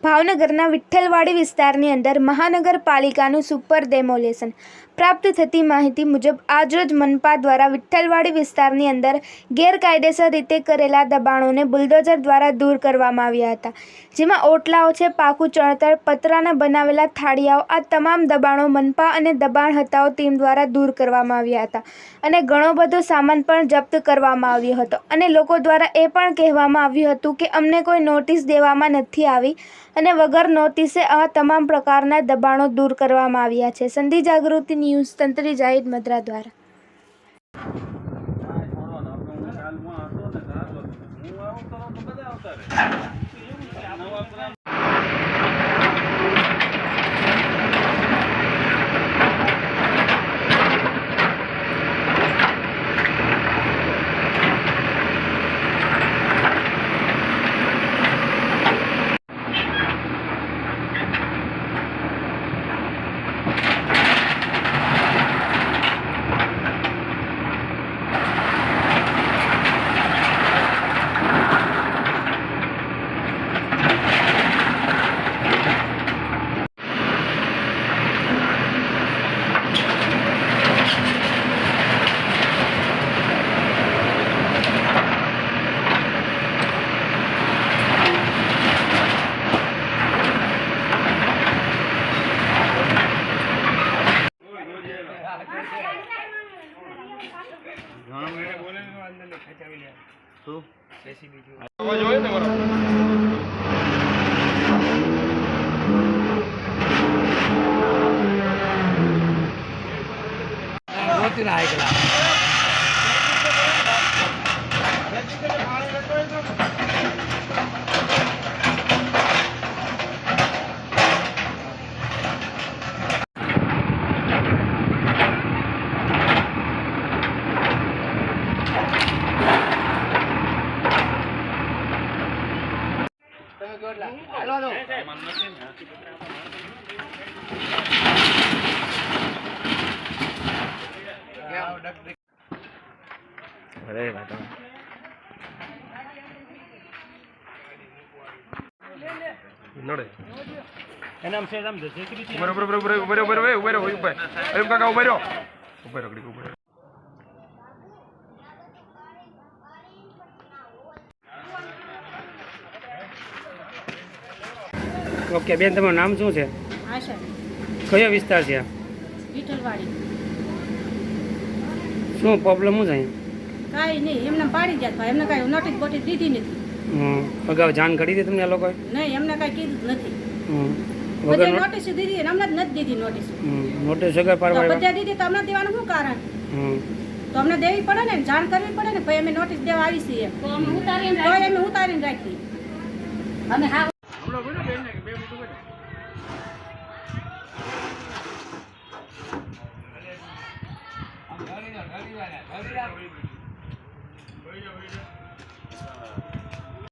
ભાવનગરના વિઠ્ઠલવાડી વિસ્તારની અંદર મહાનગરપાલિકાનું સુપર ડેમોલેશન પ્રાપ્ત થતી માહિતી મુજબ આજરોજ મનપા દ્વારા વિઠ્ઠલવાડી વિસ્તારની અંદર ગેરકાયદેસર રીતે કરેલા દબાણોને બુલડોઝર દ્વારા દૂર કરવામાં આવ્યા હતા, જેમાં ઓટલાઓ છે, પાકું ચણતર, પતરાના બનાવેલા થાળિયાઓ, આ તમામ દબાણો મનપા અને દબાણ હટાવ ટીમ દ્વારા દૂર કરવામાં આવ્યા હતા અને ઘણો બધો સામાન પણ જપ્ત કરવામાં આવ્યો હતો અને લોકો દ્વારા એ પણ કહેવામાં આવ્યું હતું કે અમને કોઈ નોટિસ દેવામાં નથી આવી અને વગર નોટિસે આ તમામ પ્રકારના દબાણો દૂર કરવામાં આવ્યા છે। સંધિ જાગૃતિ ન્યૂઝ તંત્રી જાહિદ મદ્રા દ્વારા। अरे बेटा नोड़े एनाम से नाम दे कि ऊपर अरे काका ऊपर रखड़ी ऊपर ओके बेन તમારું નામ શું છે? આશા કયો વિસ્તાર છે? વિઠ્ઠલવાડી। શું પ્રોબ્લેમ શું છે? કાંઈ નહીં, એમને પાડી ગયા ભાઈ, એમને કાંઈ નોટિસ બોટિસ દીધી નથી। અગાઉ જાણ કરી હતી તમને આ લોકોએ? નહીં, એમને કાંઈ કીધું જ નથી। વગર બધે નોટિસ દીધી અને અમને જ નથી દીધી નોટિસ। નોટિસ વગર પાડવા બધે દીધી તો અમને દેવાનું શું કારણ? તો અમને દેવી પડે ને, જાણ કરવી પડે ને, ભાઈ અમે નોટિસ દેવા આવી છીએ તો અમે ઉતારીને રાખી અને હા